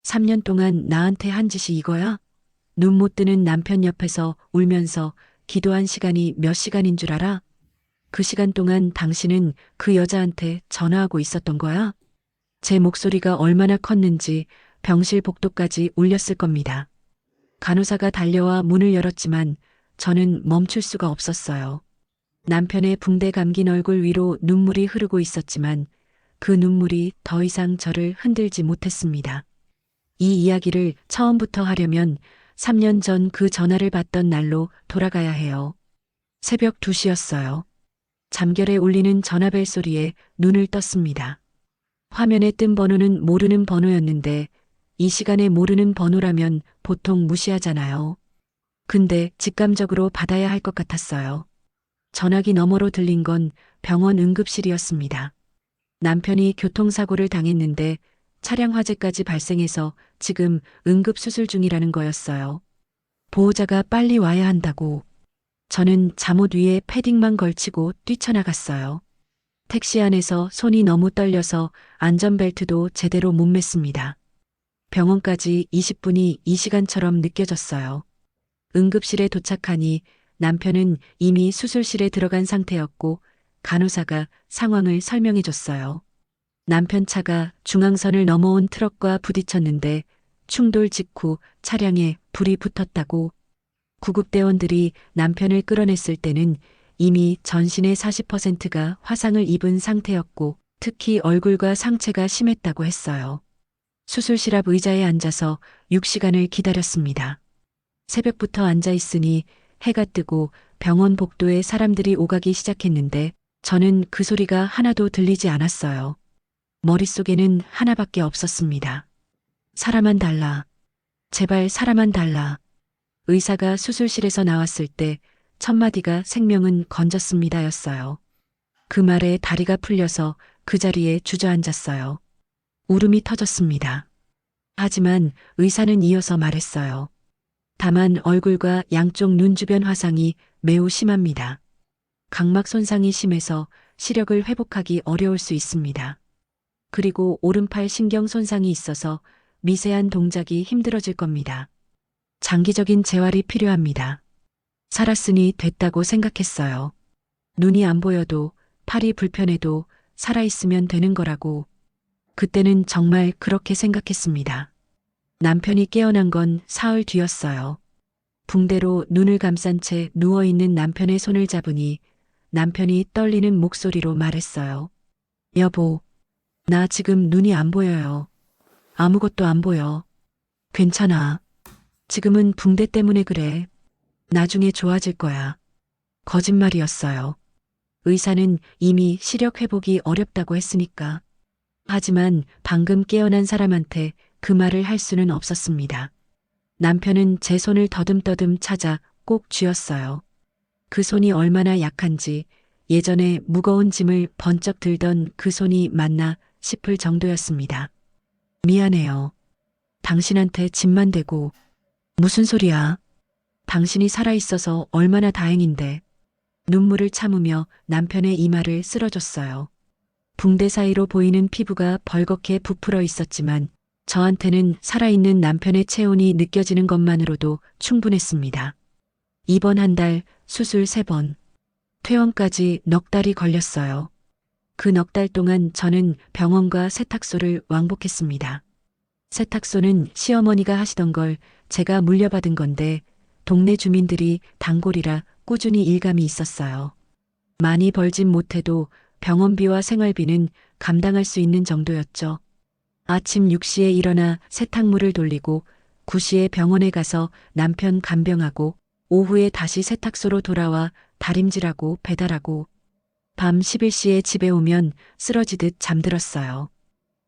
3년 동안 나한테 한 짓이 이거야? 눈 못 뜨는 남편 옆에서 울면서 기도한 시간이 몇 시간인 줄 알아? 그 시간 동안 당신은 그 여자한테 전화하고 있었던 거야? 제 목소리가 얼마나 컸는지 병실 복도까지 울렸을 겁니다. 간호사가 달려와 문을 열었지만 저는 멈출 수가 없었어요. 남편의 붕대 감긴 얼굴 위로 눈물이 흐르고 있었지만 그 눈물이 더 이상 저를 흔들지 못했습니다. 이 이야기를 처음부터 하려면 3년 전 그 전화를 받던 날로 돌아가야 해요. 새벽 2시였어요. 잠결에 울리는 전화벨 소리에 눈을 떴습니다. 화면에 뜬 번호는 모르는 번호였는데 이 시간에 모르는 번호라면 보통 무시하잖아요. 근데 직감적으로 받아야 할 것 같았어요. 전화기 너머로 들린 건 병원 응급실이었습니다. 남편이 교통사고를 당했는데 차량 화재까지 발생해서 지금 응급수술 중이라는 거였어요. 보호자가 빨리 와야 한다고. 저는 잠옷 위에 패딩만 걸치고 뛰쳐나갔어요. 택시 안에서 손이 너무 떨려서 안전벨트도 제대로 못 맸습니다. 병원까지 20분이 이 시간처럼 느껴졌어요. 응급실에 도착하니 남편은 이미 수술실에 들어간 상태였고 간호사가 상황을 설명해 줬어요. 남편 차가 중앙선을 넘어온 트럭과 부딪혔는데 충돌 직후 차량에 불이 붙었다고. 구급대원들이 남편을 끌어냈을 때는 이미 전신의 40%가 화상을 입은 상태였고 특히 얼굴과 상체가 심했다고 했어요. 수술실 앞 의자에 앉아서 6시간을 기다렸습니다. 새벽부터 앉아 있으니 해가 뜨고 병원 복도에 사람들이 오가기 시작했는데 저는 그 소리가 하나도 들리지 않았어요. 머릿속에는 하나밖에 없었습니다. 사람만 달라. 제발 사람만 달라. 의사가 수술실에서 나왔을 때 첫 마디가 생명은 건졌습니다였어요. 그 말에 다리가 풀려서 그 자리에 주저앉았어요. 울음이 터졌습니다. 하지만 의사는 이어서 말했어요. 다만 얼굴과 양쪽 눈 주변 화상이 매우 심합니다. 각막 손상이 심해서 시력을 회복하기 어려울 수 있습니다. 그리고 오른팔 신경 손상이 있어서 미세한 동작이 힘들어질 겁니다. 장기적인 재활이 필요합니다. 살았으니 됐다고 생각했어요. 눈이 안 보여도 팔이 불편해도 살아있으면 되는 거라고. 그때는 정말 그렇게 생각했습니다. 남편이 깨어난 건 사흘 뒤였어요. 붕대로 눈을 감싼 채 누워있는 남편의 손을 잡으니 남편이 떨리는 목소리로 말했어요. 여보, 나 지금 눈이 안 보여요. 아무것도 안 보여. 괜찮아. 지금은 붕대 때문에 그래. 나중에 좋아질 거야. 거짓말이었어요. 의사는 이미 시력 회복이 어렵다고 했으니까. 하지만 방금 깨어난 사람한테 그 말을 할 수는 없었습니다. 남편은 제 손을 더듬더듬 찾아 꼭 쥐었어요. 그 손이 얼마나 약한지 예전에 무거운 짐을 번쩍 들던 그 손이 맞나 싶을 정도였습니다. 미안해요. 당신한테 짐만 대고. 무슨 소리야? 당신이 살아있어서 얼마나 다행인데. 눈물을 참으며 남편의 이마를 쓸어줬어요. 붕대 사이로 보이는 피부가 벌겋게 부풀어 있었지만 저한테는 살아있는 남편의 체온이 느껴지는 것만으로도 충분했습니다. 입원 1달, 수술 3번, 퇴원까지 넉 달이 걸렸어요. 그 넉 달 동안 저는 병원과 세탁소를 왕복했습니다. 세탁소는 시어머니가 하시던 걸 제가 물려받은 건데 동네 주민들이 단골이라 꾸준히 일감이 있었어요. 많이 벌진 못해도 병원비와 생활비는 감당할 수 있는 정도였죠. 아침 6시에 일어나 세탁물을 돌리고 9시에 병원에 가서 남편 간병하고 오후에 다시 세탁소로 돌아와 다림질하고 배달하고 밤 11시에 집에 오면 쓰러지듯 잠들었어요.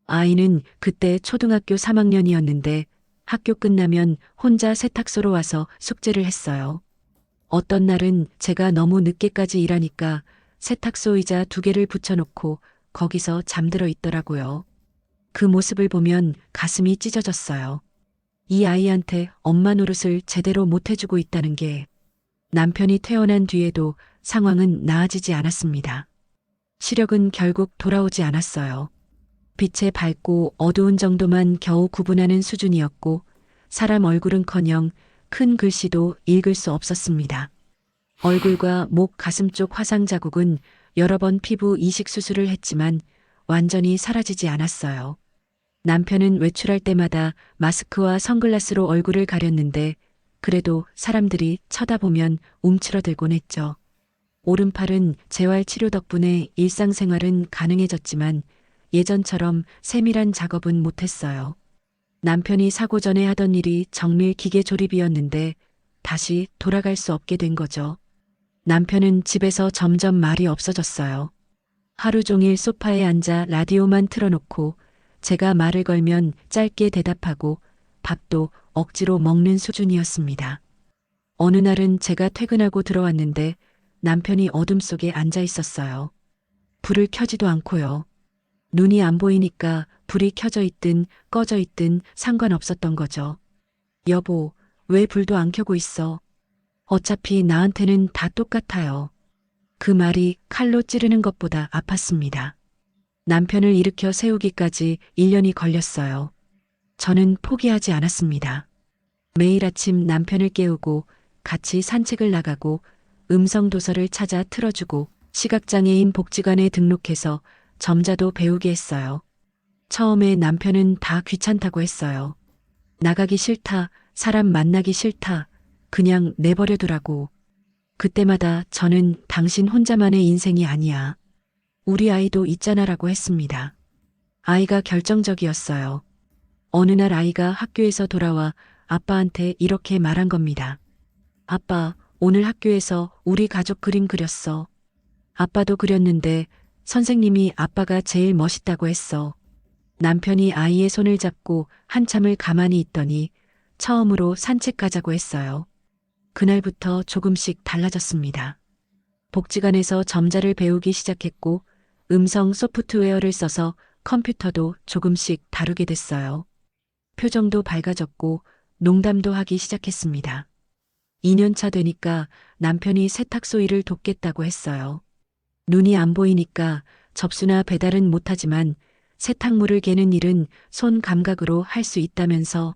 아이는 그때 초등학교 3학년이었는데 학교 끝나면 혼자 세탁소로 와서 숙제를 했어요. 어떤 날은 제가 너무 늦게까지 일하니까 세탁소 의자 2개를 붙여놓고 거기서 잠들어 있더라고요. 그 모습을 보면 가슴이 찢어졌어요. 이 아이한테 엄마 노릇을 제대로 못 해주고 있다는 게. 남편이 퇴원한 뒤에도 상황은 나아지지 않았습니다. 시력은 결국 돌아오지 않았어요. 빛에 밝고 어두운 정도만 겨우 구분하는 수준이었고 사람 얼굴은커녕 큰 글씨도 읽을 수 없었습니다. 얼굴과 목, 가슴 쪽 화상 자국은 여러 번 피부 이식 수술을 했지만 완전히 사라지지 않았어요. 남편은 외출할 때마다 마스크와 선글라스로 얼굴을 가렸는데 그래도 사람들이 쳐다보면 움츠러들곤 했죠. 오른팔은 재활 치료 덕분에 일상생활은 가능해졌지만 예전처럼 세밀한 작업은 못했어요. 남편이 사고 전에 하던 일이 정밀 기계 조립이었는데 다시 돌아갈 수 없게 된 거죠. 남편은 집에서 점점 말이 없어졌어요. 하루 종일 소파에 앉아 라디오만 틀어놓고 제가 말을 걸면 짧게 대답하고 밥도 억지로 먹는 수준이었습니다. 어느 날은 제가 퇴근하고 들어왔는데 남편이 어둠 속에 앉아 있었어요. 불을 켜지도 않고요. 눈이 안 보이니까 불이 켜져 있든 꺼져 있든 상관없었던 거죠. 여보, 왜 불도 안 켜고 있어? 어차피 나한테는 다 똑같아요. 그 말이 칼로 찌르는 것보다 아팠습니다. 남편을 일으켜 세우기까지 1년이 걸렸어요. 저는 포기하지 않았습니다. 매일 아침 남편을 깨우고 같이 산책을 나가고 음성도서를 찾아 틀어주고 시각장애인 복지관에 등록해서 점자도 배우게 했어요. 처음에 남편은 다 귀찮다고 했어요. 나가기 싫다, 사람 만나기 싫다, 그냥 내버려 두라고. 그때마다 저는 당신 혼자만의 인생이 아니야. 우리 아이도 있잖아라고 했습니다. 아이가 결정적이었어요. 어느 날 아이가 학교에서 돌아와 아빠한테 이렇게 말한 겁니다. 아빠, 오늘 학교에서 우리 가족 그림 그렸어. 아빠도 그렸는데 선생님이 아빠가 제일 멋있다고 했어. 남편이 아이의 손을 잡고 한참을 가만히 있더니 처음으로 산책 가자고 했어요. 그날부터 조금씩 달라졌습니다. 복지관에서 점자를 배우기 시작했고 음성 소프트웨어를 써서 컴퓨터도 조금씩 다루게 됐어요. 표정도 밝아졌고 농담도 하기 시작했습니다. 2년 차 되니까 남편이 세탁소 일을 돕겠다고 했어요. 눈이 안 보이니까 접수나 배달은 못하지만 세탁물을 개는 일은 손 감각으로 할 수 있다면서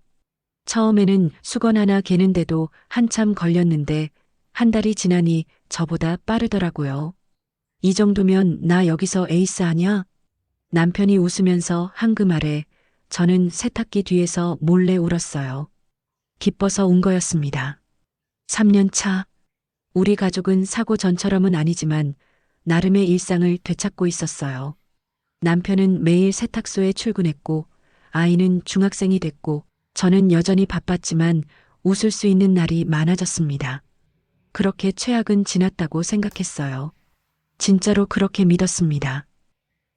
처음에는 수건 하나 개는데도 한참 걸렸는데 한 달이 지나니 저보다 빠르더라고요. 이 정도면 나 여기서 에이스 아냐? 남편이 웃으면서 한 그 말에 저는 세탁기 뒤에서 몰래 울었어요. 기뻐서 운 거였습니다. 3년 차. 우리 가족은 사고 전처럼은 아니지만 나름의 일상을 되찾고 있었어요. 남편은 매일 세탁소에 출근했고 아이는 중학생이 됐고 저는 여전히 바빴지만 웃을 수 있는 날이 많아졌습니다. 그렇게 최악은 지났다고 생각했어요. 진짜로 그렇게 믿었습니다.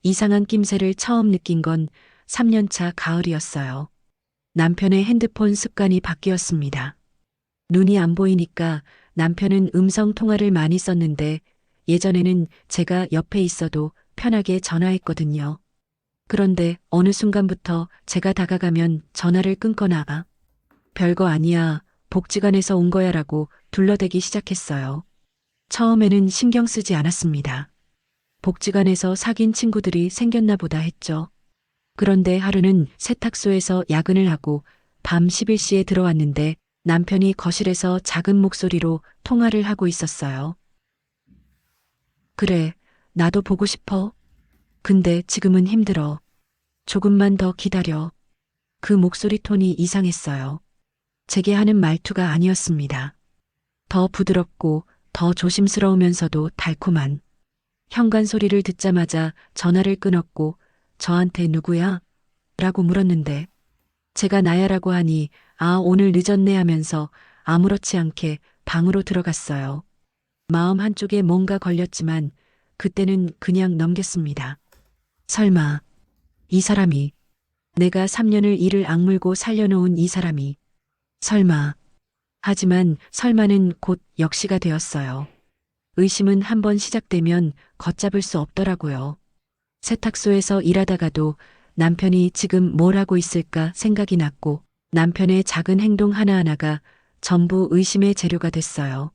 이상한 낌새를 처음 느낀 건 3년 차 가을이었어요. 남편의 핸드폰 습관이 바뀌었습니다. 눈이 안 보이니까 남편은 음성 통화를 많이 썼는데 예전에는 제가 옆에 있어도 편하게 전화했거든요. 그런데 어느 순간부터 제가 다가가면 전화를 끊거나 별거 아니야, 복지관에서 온 거야라고 둘러대기 시작했어요. 처음에는 신경 쓰지 않았습니다. 복지관에서 사귄 친구들이 생겼나 보다 했죠. 그런데 하루는 세탁소에서 야근을 하고 밤 11시에 들어왔는데 남편이 거실에서 작은 목소리로 통화를 하고 있었어요. 그래, 나도 보고 싶어. 근데 지금은 힘들어. 조금만 더 기다려. 그 목소리 톤이 이상했어요. 제게 하는 말투가 아니었습니다. 더 부드럽고 더 조심스러우면서도 달콤한. 현관 소리를 듣자마자 전화를 끊었고 저한테 누구야? 라고 물었는데 제가 나야라고 하니 오늘 늦었네 하면서 아무렇지 않게 방으로 들어갔어요. 마음 한쪽에 뭔가 걸렸지만 그때는 그냥 넘겼습니다. 설마 이 사람이 내가 3년을 이를 악물고 살려놓은 이 사람이 설마. 하지만 설마는 곧 역시가 되었어요. 의심은 한번 시작되면 걷잡을 수 없더라고요. 세탁소에서 일하다가도 남편이 지금 뭘 하고 있을까 생각이 났고 남편의 작은 행동 하나하나가 전부 의심의 재료가 됐어요.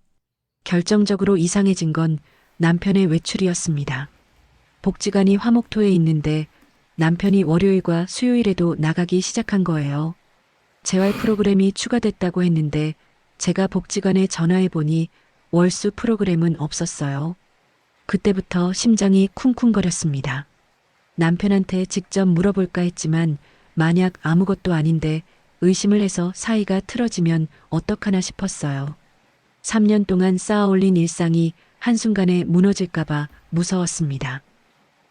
결정적으로 이상해진 건 남편의 외출이었습니다. 복지관이 화목토에 있는데 남편이 월요일과 수요일에도 나가기 시작한 거예요. 재활 프로그램이 추가됐다고 했는데 제가 복지관에 전화해보니 월수 프로그램은 없었어요. 그때부터 심장이 쿵쿵거렸습니다. 남편한테 직접 물어볼까 했지만 만약 아무것도 아닌데 의심을 해서 사이가 틀어지면 어떡하나 싶었어요. 3년 동안 쌓아올린 일상이 한순간에 무너질까봐 무서웠습니다.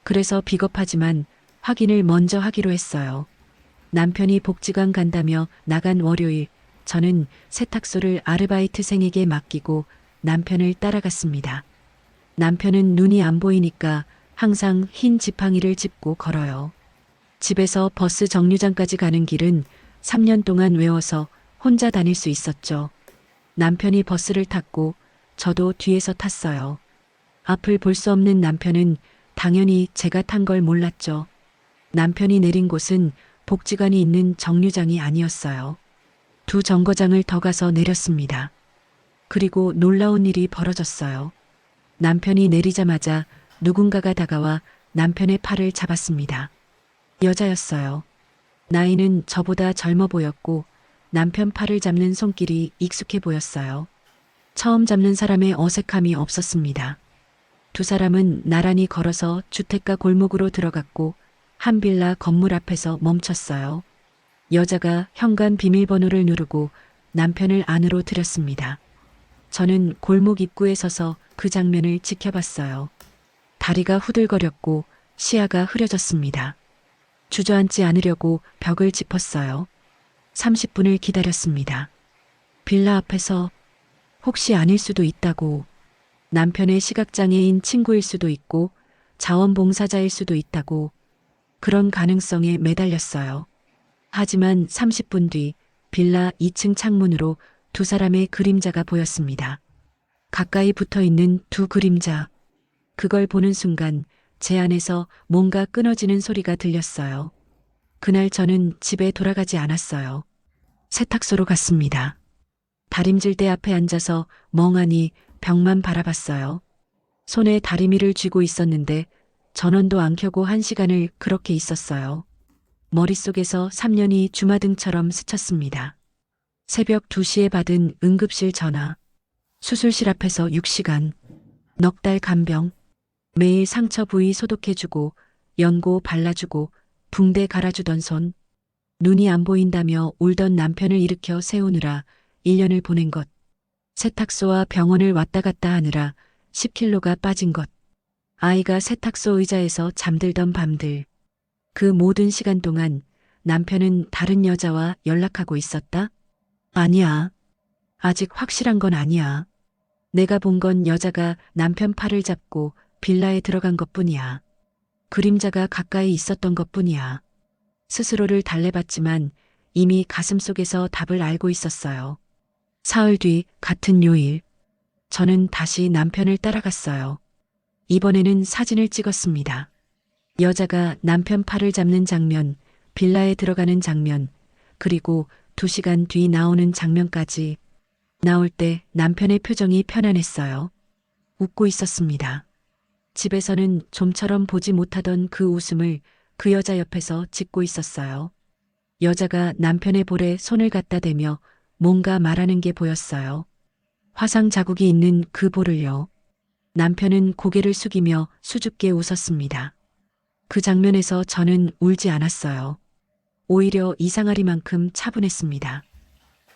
그래서 비겁하지만 확인을 먼저 하기로 했어요. 남편이 복지관 간다며 나간 월요일, 저는 세탁소를 아르바이트생에게 맡기고 남편을 따라갔습니다. 남편은 눈이 안 보이니까 항상 흰 지팡이를 짚고 걸어요. 집에서 버스 정류장까지 가는 길은 3년 동안 외워서 혼자 다닐 수 있었죠. 남편이 버스를 탔고 저도 뒤에서 탔어요. 앞을 볼 수 없는 남편은 당연히 제가 탄 걸 몰랐죠. 남편이 내린 곳은 복지관이 있는 정류장이 아니었어요. 두 정거장을 더 가서 내렸습니다. 그리고 놀라운 일이 벌어졌어요. 남편이 내리자마자 누군가가 다가와 남편의 팔을 잡았습니다. 여자였어요. 나이는 저보다 젊어 보였고 남편 팔을 잡는 손길이 익숙해 보였어요. 처음 잡는 사람의 어색함이 없었습니다. 두 사람은 나란히 걸어서 주택가 골목으로 들어갔고 한 빌라 건물 앞에서 멈췄어요. 여자가 현관 비밀번호를 누르고 남편을 안으로 들였습니다. 저는 골목 입구에 서서 그 장면을 지켜봤어요. 다리가 후들거렸고 시야가 흐려졌습니다. 주저앉지 않으려고 벽을 짚었어요. 30분을 기다렸습니다. 빌라 앞에서 혹시 아닐 수도 있다고, 남편의 시각장애인 친구일 수도 있고 자원봉사자일 수도 있다고, 그런 가능성에 매달렸어요. 하지만 30분 뒤 빌라 2층 창문으로 두 사람의 그림자가 보였습니다. 가까이 붙어 있는 두 그림자. 그걸 보는 순간 제 안에서 뭔가 끊어지는 소리가 들렸어요. 그날 저는 집에 돌아가지 않았어요. 세탁소로 갔습니다. 다림질대 앞에 앉아서 멍하니 벽만 바라봤어요. 손에 다리미를 쥐고 있었는데 전원도 안 켜고 1시간을 그렇게 있었어요. 머릿속에서 3년이 주마등처럼 스쳤습니다. 새벽 2시에 받은 응급실 전화. 수술실 앞에서 6시간. 넉 달 간병. 매일 상처 부위 소독해주고 연고 발라주고 붕대 갈아주던 손. 눈이 안 보인다며 울던 남편을 일으켜 세우느라 1년을 보낸 것. 세탁소와 병원을 왔다 갔다 하느라 10kg가 빠진 것. 아이가 세탁소 의자에서 잠들던 밤들. 그 모든 시간 동안 남편은 다른 여자와 연락하고 있었다? 아니야. 아직 확실한 건 아니야. 내가 본 건 여자가 남편 팔을 잡고 빌라에 들어간 것뿐이야. 그림자가 가까이 있었던 것뿐이야. 스스로를 달래봤지만 이미 가슴속에서 답을 알고 있었어요. 사흘 뒤 같은 요일, 저는 다시 남편을 따라갔어요. 이번에는 사진을 찍었습니다. 여자가 남편 팔을 잡는 장면, 빌라에 들어가는 장면, 그리고 2시간 뒤 나오는 장면까지. 나올 때 남편의 표정이 편안했어요. 웃고 있었습니다. 집에서는 좀처럼 보지 못하던 그 웃음을 그 여자 옆에서 짓고 있었어요. 여자가 남편의 볼에 손을 갖다 대며 뭔가 말하는 게 보였어요. 화상 자국이 있는 그 볼을요. 남편은 고개를 숙이며 수줍게 웃었습니다. 그 장면에서 저는 울지 않았어요. 오히려 이상하리만큼 차분했습니다.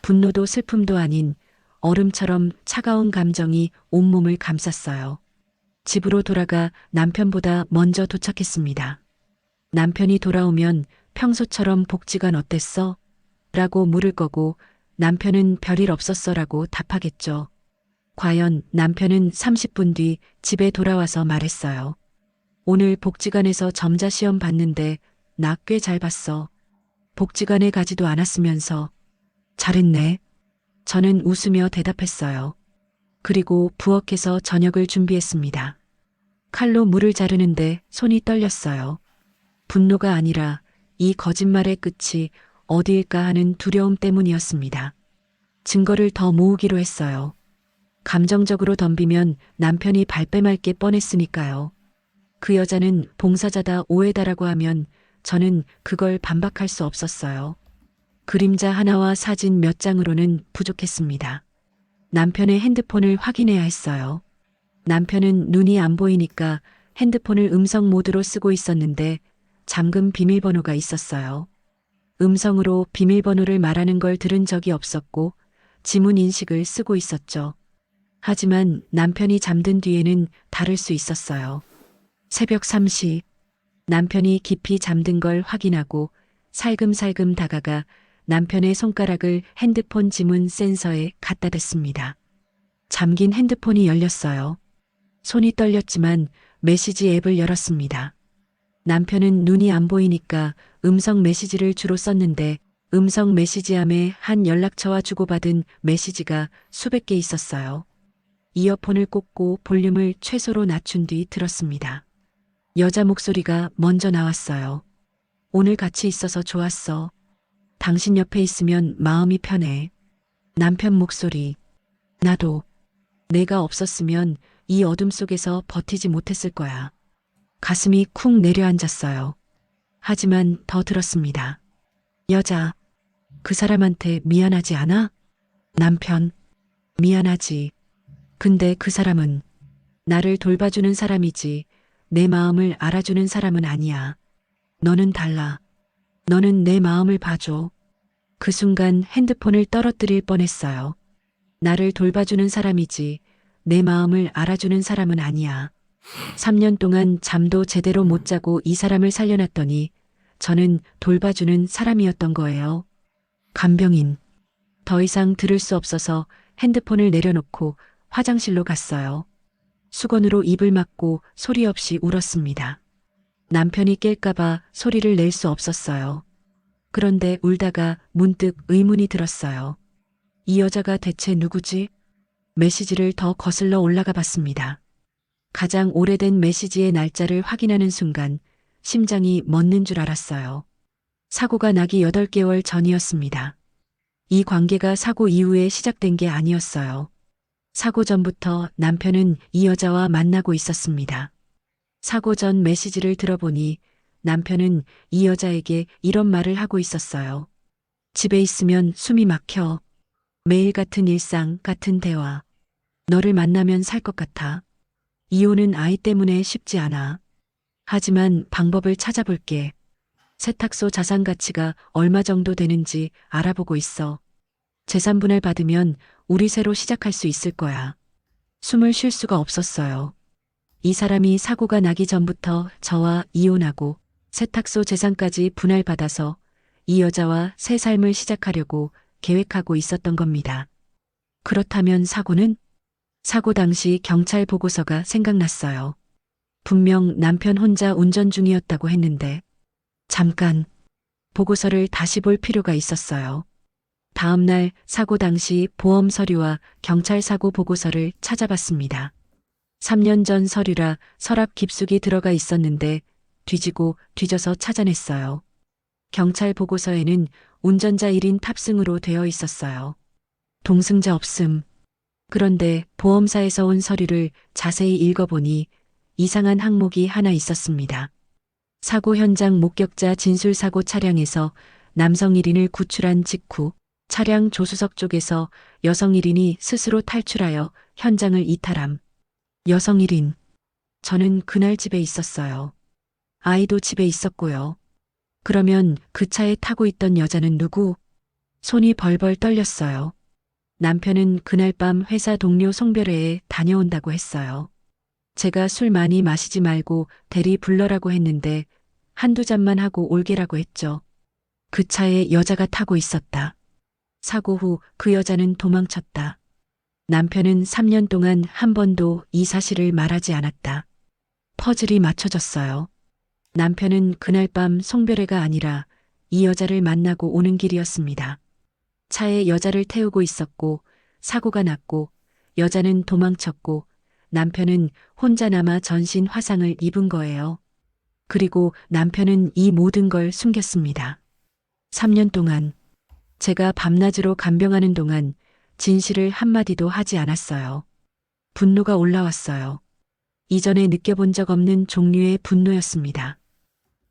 분노도 슬픔도 아닌 얼음처럼 차가운 감정이 온몸을 감쌌어요. 집으로 돌아가 남편보다 먼저 도착했습니다. 남편이 돌아오면 평소처럼 복지관 어땠어? 라고 물을 거고 남편은 별일 없었어 라고 답하겠죠. 과연 남편은 30분 뒤 집에 돌아와서 말했어요. 오늘 복지관에서 점자 시험 봤는데 나 꽤 잘 봤어. 복지관에 가지도 않았으면서. 잘했네. 저는 웃으며 대답했어요. 그리고 부엌에서 저녁을 준비했습니다. 칼로 물을 자르는데 손이 떨렸어요. 분노가 아니라 이 거짓말의 끝이 어디일까 하는 두려움 때문이었습니다. 증거를 더 모으기로 했어요. 감정적으로 덤비면 남편이 발뺌할 게 뻔했으니까요. 그 여자는 봉사자다 오해다라고 하면 저는 그걸 반박할 수 없었어요. 그림자 하나와 사진 몇 장으로는 부족했습니다. 남편의 핸드폰을 확인해야 했어요. 남편은 눈이 안 보이니까 핸드폰을 음성 모드로 쓰고 있었는데 잠금 비밀번호가 있었어요. 음성으로 비밀번호를 말하는 걸 들은 적이 없었고 지문 인식을 쓰고 있었죠. 하지만 남편이 잠든 뒤에는 다를 수 있었어요. 새벽 3시 남편이 깊이 잠든 걸 확인하고 살금살금 다가가 남편의 손가락을 핸드폰 지문 센서에 갖다 댔습니다. 잠긴 핸드폰이 열렸어요. 손이 떨렸지만 메시지 앱을 열었습니다. 남편은 눈이 안 보이니까 음성 메시지를 주로 썼는데 음성 메시지함에 한 연락처와 주고받은 메시지가 수백 개 있었어요. 이어폰을 꽂고 볼륨을 최소로 낮춘 뒤 들었습니다. 여자 목소리가 먼저 나왔어요. 오늘 같이 있어서 좋았어. 당신 옆에 있으면 마음이 편해. 남편 목소리. 나도. 내가 없었으면 이 어둠 속에서 버티지 못했을 거야. 가슴이 쿵 내려앉았어요. 하지만 더 들었습니다. 여자. 그 사람한테 미안하지 않아? 남편. 미안하지. 근데 그 사람은 나를 돌봐주는 사람이지 내 마음을 알아주는 사람은 아니야. 너는 달라. 너는 내 마음을 봐줘. 그 순간 핸드폰을 떨어뜨릴 뻔했어요. 나를 돌봐주는 사람이지 내 마음을 알아주는 사람은 아니야. 3년 동안 잠도 제대로 못 자고 이 사람을 살려놨더니 저는 돌봐주는 사람이었던 거예요. 간병인. 더 이상 들을 수 없어서 핸드폰을 내려놓고 화장실로 갔어요. 수건으로 입을 막고 소리 없이 울었습니다. 남편이 깰까봐 소리를 낼 수 없었어요. 그런데 울다가 문득 의문이 들었어요. 이 여자가 대체 누구지? 메시지를 더 거슬러 올라가 봤습니다. 가장 오래된 메시지의 날짜를 확인하는 순간 심장이 멎는 줄 알았어요. 사고가 나기 8개월 전이었습니다. 이 관계가 사고 이후에 시작된 게 아니었어요. 사고 전부터 남편은 이 여자와 만나고 있었습니다. 사고 전 메시지를 들어보니 남편은 이 여자에게 이런 말을 하고 있었어요. 집에 있으면 숨이 막혀. 매일 같은 일상, 같은 대화. 너를 만나면 살 것 같아. 이혼은 아이 때문에 쉽지 않아. 하지만 방법을 찾아볼게. 세탁소 자산 가치가 얼마 정도 되는지 알아보고 있어. 재산 분할 받으면 우리 새로 시작할 수 있을 거야. 숨을 쉴 수가 없었어요. 이 사람이 사고가 나기 전부터 저와 이혼하고 세탁소 재산까지 분할받아서 이 여자와 새 삶을 시작하려고 계획하고 있었던 겁니다. 그렇다면 사고는? 사고 당시 경찰 보고서가 생각났어요. 분명 남편 혼자 운전 중이었다고 했는데 잠깐 보고서를 다시 볼 필요가 있었어요. 다음 날 사고 당시 보험 서류와 경찰 사고 보고서를 찾아봤습니다. 3년 전 서류라 서랍 깊숙이 들어가 있었는데 뒤지고 뒤져서 찾아냈어요. 경찰 보고서에는 운전자 1인 탑승으로 되어 있었어요. 동승자 없음. 그런데 보험사에서 온 서류를 자세히 읽어보니 이상한 항목이 하나 있었습니다. 사고 현장 목격자 진술사고 차량에서 남성 1인을 구출한 직후 차량 조수석 쪽에서 여성 1인이 스스로 탈출하여 현장을 이탈함. 여성 1인. 저는 그날 집에 있었어요. 아이도 집에 있었고요. 그러면 그 차에 타고 있던 여자는 누구? 손이 벌벌 떨렸어요. 남편은 그날 밤 회사 동료 송별회에 다녀온다고 했어요. 제가 술 많이 마시지 말고 대리 불러라고 했는데 한두 잔만 하고 올게라고 했죠. 그 차에 여자가 타고 있었다. 사고 후 그 여자는 도망쳤다. 남편은 3년 동안 한 번도 이 사실을 말하지 않았다. 퍼즐이 맞춰졌어요. 남편은 그날 밤 송별회가 아니라 이 여자를 만나고 오는 길이었습니다. 차에 여자를 태우고 있었고 사고가 났고 여자는 도망쳤고 남편은 혼자 남아 전신 화상을 입은 거예요. 그리고 남편은 이 모든 걸 숨겼습니다. 3년 동안 제가 밤낮으로 간병하는 동안 진실을 한마디도 하지 않았어요. 분노가 올라왔어요. 이전에 느껴본 적 없는 종류의 분노였습니다.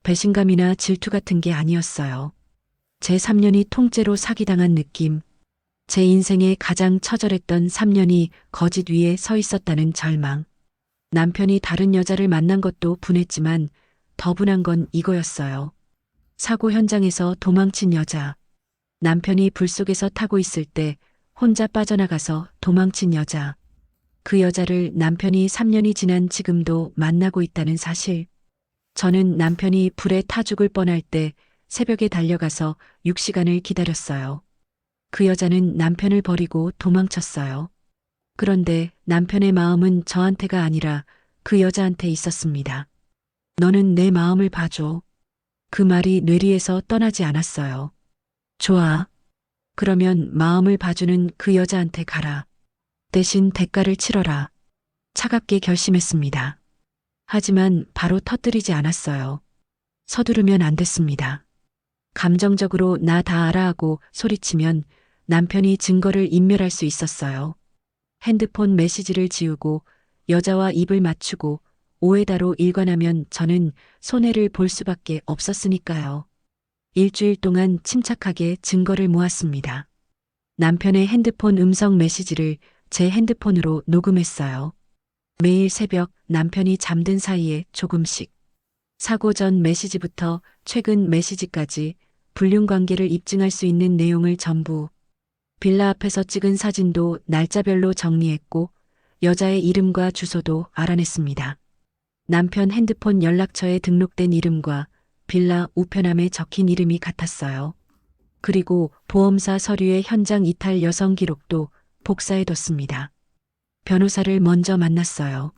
배신감이나 질투 같은 게 아니었어요. 제 3년이 통째로 사기당한 느낌. 제 인생의 가장 처절했던 3년이 거짓 위에 서 있었다는 절망. 남편이 다른 여자를 만난 것도 분했지만 더 분한 건 이거였어요. 사고 현장에서 도망친 여자. 남편이 불 속에서 타고 있을 때 혼자 빠져나가서 도망친 여자. 그 여자를 남편이 3년이 지난 지금도 만나고 있다는 사실. 저는 남편이 불에 타 죽을 뻔할 때 새벽에 달려가서 6시간을 기다렸어요. 그 여자는 남편을 버리고 도망쳤어요. 그런데 남편의 마음은 저한테가 아니라 그 여자한테 있었습니다. 너는 내 마음을 봐줘. 그 말이 뇌리에서 떠나지 않았어요. 좋아. 그러면 마음을 봐주는 그 여자한테 가라. 대신 대가를 치러라. 차갑게 결심했습니다. 하지만 바로 터뜨리지 않았어요. 서두르면 안 됐습니다. 감정적으로 나 다 알아 하고 소리치면 남편이 증거를 인멸할 수 있었어요. 핸드폰 메시지를 지우고 여자와 입을 맞추고 오해다로 일관하면 저는 손해를 볼 수밖에 없었으니까요. 일주일 동안 침착하게 증거를 모았습니다. 남편의 핸드폰 음성 메시지를 제 핸드폰으로 녹음했어요. 매일 새벽 남편이 잠든 사이에 조금씩. 사고 전 메시지부터 최근 메시지까지 불륜 관계를 입증할 수 있는 내용을 전부. 빌라 앞에서 찍은 사진도 날짜별로 정리했고 여자의 이름과 주소도 알아냈습니다. 남편 핸드폰 연락처에 등록된 이름과 빌라 우편함에 적힌 이름이 같았어요. 그리고 보험사 서류의 현장 이탈 여성 기록도 복사해뒀습니다. 변호사를 먼저 만났어요.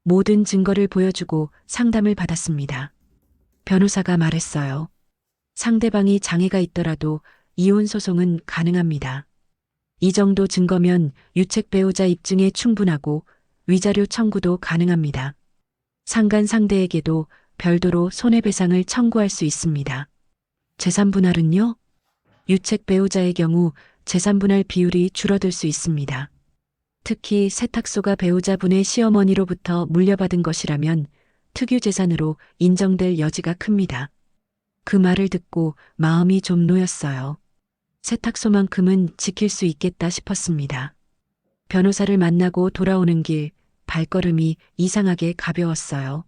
모든 증거를 보여주고 상담을 받았습니다. 변호사가 말했어요. 상대방이 장애가 있더라도 이혼 소송은 가능합니다. 이 정도 증거면 유책 배우자 입증에 충분하고 위자료 청구도 가능합니다. 상간 상대에게도 별도로 손해배상을 청구할 수 있습니다. 재산 분할은요? 유책 배우자의 경우 재산 분할 비율이 줄어들 수 있습니다. 특히 세탁소가 배우자분의 시어머니로부터 물려받은 것이라면 특유 재산으로 인정될 여지가 큽니다. 그 말을 듣고 마음이 좀 놓였어요. 세탁소만큼은 지킬 수 있겠다 싶었습니다. 변호사를 만나고 돌아오는 길 발걸음이 이상하게 가벼웠어요.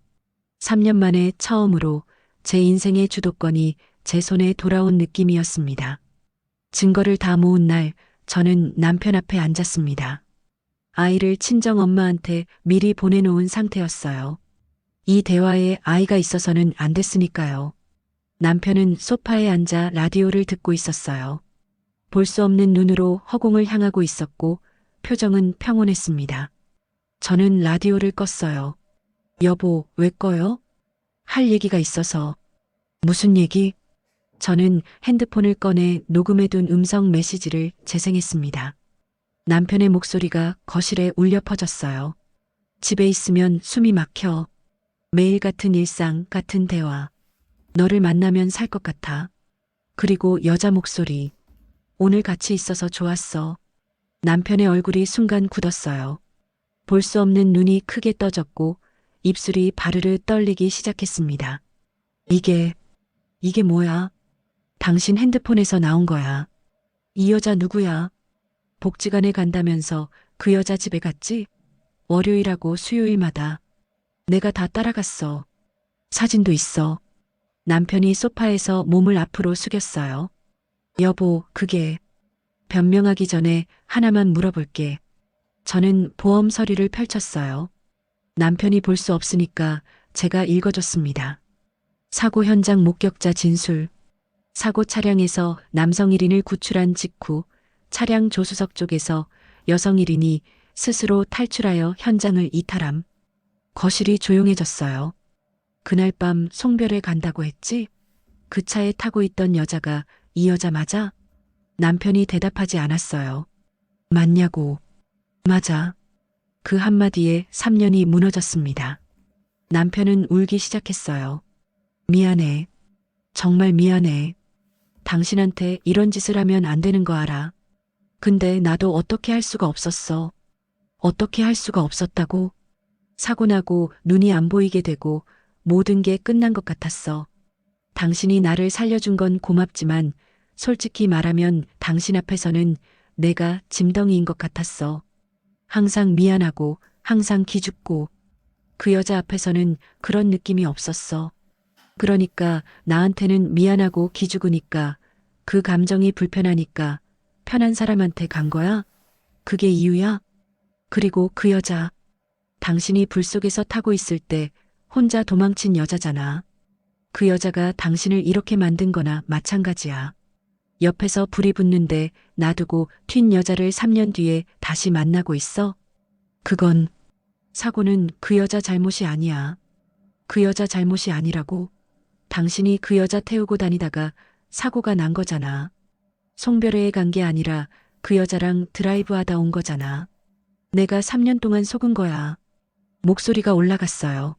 3년 만에 처음으로 제 인생의 주도권이 제 손에 돌아온 느낌이었습니다. 증거를 다 모은 날 저는 남편 앞에 앉았습니다. 아이를 친정 엄마한테 미리 보내놓은 상태였어요. 이 대화에 아이가 있어서는 안 됐으니까요. 남편은 소파에 앉아 라디오를 듣고 있었어요. 볼 수 없는 눈으로 허공을 향하고 있었고 표정은 평온했습니다. 저는 라디오를 껐어요. 여보, 왜 꺼요? 할 얘기가 있어서. 무슨 얘기? 저는 핸드폰을 꺼내 녹음해둔 음성 메시지를 재생했습니다. 남편의 목소리가 거실에 울려 퍼졌어요. 집에 있으면 숨이 막혀. 매일 같은 일상, 같은 대화. 너를 만나면 살 것 같아. 그리고 여자 목소리. 오늘 같이 있어서 좋았어. 남편의 얼굴이 순간 굳었어요. 볼 수 없는 눈이 크게 떠졌고 입술이 바르르 떨리기 시작했습니다. 이게 뭐야? 당신 핸드폰에서 나온 거야. 이 여자 누구야? 복지관에 간다면서 그 여자 집에 갔지? 월요일하고 수요일마다. 내가 다 따라갔어. 사진도 있어. 남편이 소파에서 몸을 앞으로 숙였어요. 여보, 그게. 변명하기 전에 하나만 물어볼게. 저는 보험 서류를 펼쳤어요. 남편이 볼 수 없으니까 제가 읽어줬습니다. 사고 현장 목격자 진술. 사고 차량에서 남성 1인을 구출한 직후 차량 조수석 쪽에서 여성 1인이 스스로 탈출하여 현장을 이탈함. 거실이 조용해졌어요. 그날 밤 송별회 간다고 했지? 그 차에 타고 있던 여자가 이 여자 맞아? 남편이 대답하지 않았어요. 맞냐고. 맞아. 그 한마디에 3년이 무너졌습니다. 남편은 울기 시작했어요. 미안해. 정말 미안해. 당신한테 이런 짓을 하면 안 되는 거 알아. 근데 나도 어떻게 할 수가 없었어. 어떻게 할 수가 없었다고. 사고 나고 눈이 안 보이게 되고 모든 게 끝난 것 같았어. 당신이 나를 살려준 건 고맙지만 솔직히 말하면 당신 앞에서는 내가 짐덩이인 것 같았어. 항상 미안하고 항상 기죽고 그 여자 앞에서는 그런 느낌이 없었어. 그러니까 나한테는 미안하고 기죽으니까 그 감정이 불편하니까 편한 사람한테 간 거야? 그게 이유야? 그리고 그 여자, 당신이 불 속에서 타고 있을 때 혼자 도망친 여자잖아. 그 여자가 당신을 이렇게 만든 거나 마찬가지야. 옆에서 불이 붙는데 놔두고 튄 여자를 3년 뒤에 다시 만나고 있어? 그건 사고는 그 여자 잘못이 아니야. 그 여자 잘못이 아니라고. 당신이 그 여자 태우고 다니다가 사고가 난 거잖아. 송별회에 간 게 아니라 그 여자랑 드라이브 하다 온 거잖아. 내가 3년 동안 속은 거야. 목소리가 올라갔어요.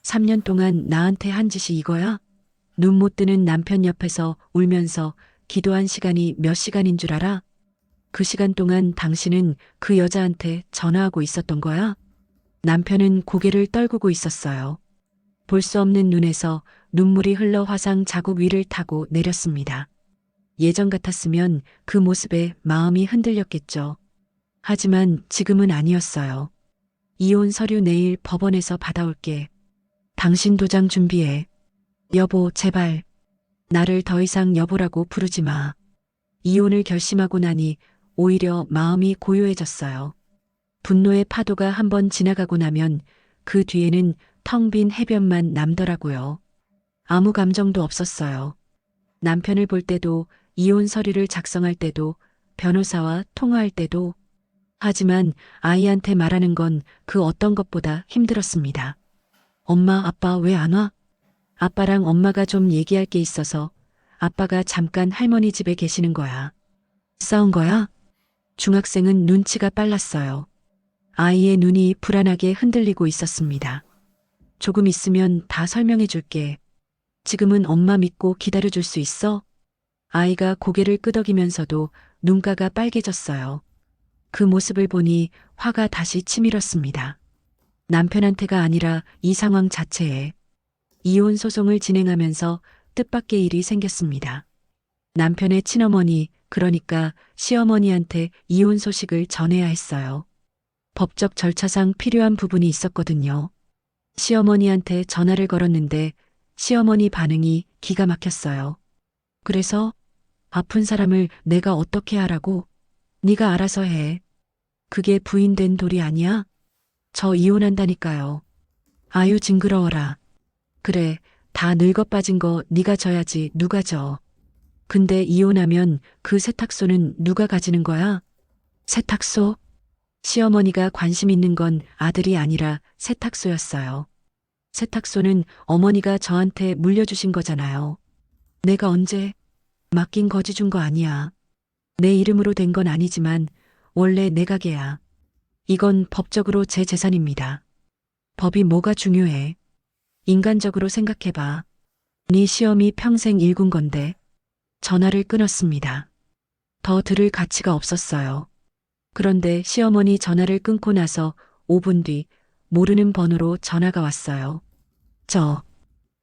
3년 동안 나한테 한 짓이 이거야? 눈 못 뜨는 남편 옆에서 울면서 기도한 시간이 몇 시간인 줄 알아? 그 시간 동안 당신은 그 여자한테 전화하고 있었던 거야? 남편은 고개를 떨구고 있었어요. 볼 수 없는 눈에서 눈물이 흘러 화상 자국 위를 타고 내렸습니다. 예전 같았으면 그 모습에 마음이 흔들렸겠죠. 하지만 지금은 아니었어요. 이혼 서류 내일 법원에서 받아올게. 당신 도장 준비해. 여보, 제발. 나를 더 이상 여보라고 부르지 마. 이혼을 결심하고 나니 오히려 마음이 고요해졌어요. 분노의 파도가 한번 지나가고 나면 그 뒤에는 텅 빈 해변만 남더라고요. 아무 감정도 없었어요. 남편을 볼 때도, 이혼 서류를 작성할 때도, 변호사와 통화할 때도. 하지만 아이한테 말하는 건 그 어떤 것보다 힘들었습니다. 엄마, 아빠 왜 안 와? 아빠랑 엄마가 좀 얘기할 게 있어서 아빠가 잠깐 할머니 집에 계시는 거야. 싸운 거야? 중학생은 눈치가 빨랐어요. 아이의 눈이 불안하게 흔들리고 있었습니다. 조금 있으면 다 설명해 줄게. 지금은 엄마 믿고 기다려 줄 수 있어? 아이가 고개를 끄덕이면서도 눈가가 빨개졌어요. 그 모습을 보니 화가 다시 치밀었습니다. 남편한테가 아니라 이 상황 자체에. 이혼 소송을 진행하면서 뜻밖의 일이 생겼습니다. 남편의 친어머니, 그러니까 시어머니한테 이혼 소식을 전해야 했어요. 법적 절차상 필요한 부분이 있었거든요. 시어머니한테 전화를 걸었는데 시어머니 반응이 기가 막혔어요. 그래서 아픈 사람을 내가 어떻게 하라고? 네가 알아서 해. 그게 부인된 돌이 아니야? 저 이혼한다니까요. 아유 징그러워라. 그래, 다 늙어 빠진 거 네가 져야지 누가 져. 근데 이혼하면 그 세탁소는 누가 가지는 거야? 세탁소? 시어머니가 관심 있는 건 아들이 아니라 세탁소였어요. 세탁소는 어머니가 저한테 물려주신 거잖아요. 내가 언제 맡긴 거지 준 거 아니야. 내 이름으로 된 건 아니지만 원래 내 가게야. 이건 법적으로 제 재산입니다. 법이 뭐가 중요해? 인간적으로 생각해봐. 네 시험이 평생 일군 건데. 전화를 끊었습니다. 더 들을 가치가 없었어요. 그런데 시어머니 전화를 끊고 나서 5분 뒤 모르는 번호로 전화가 왔어요.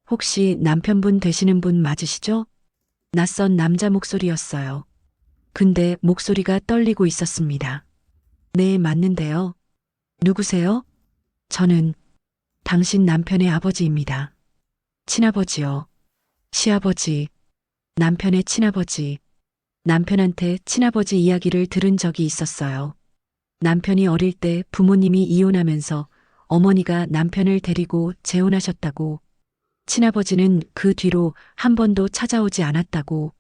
혹시 남편분 되시는 분 맞으시죠? 낯선 남자 목소리였어요. 근데 목소리가 떨리고 있었습니다. 네, 맞는데요. 누구세요? 저는 당신 남편의 아버지입니다. 친아버지요. 시아버지. 남편의 친아버지. 남편한테 친아버지 이야기를 들은 적이 있었어요. 남편이 어릴 때 부모님이 이혼하면서 어머니가 남편을 데리고 재혼하셨다고. 친아버지는 그 뒤로 한 번도 찾아오지 않았다고.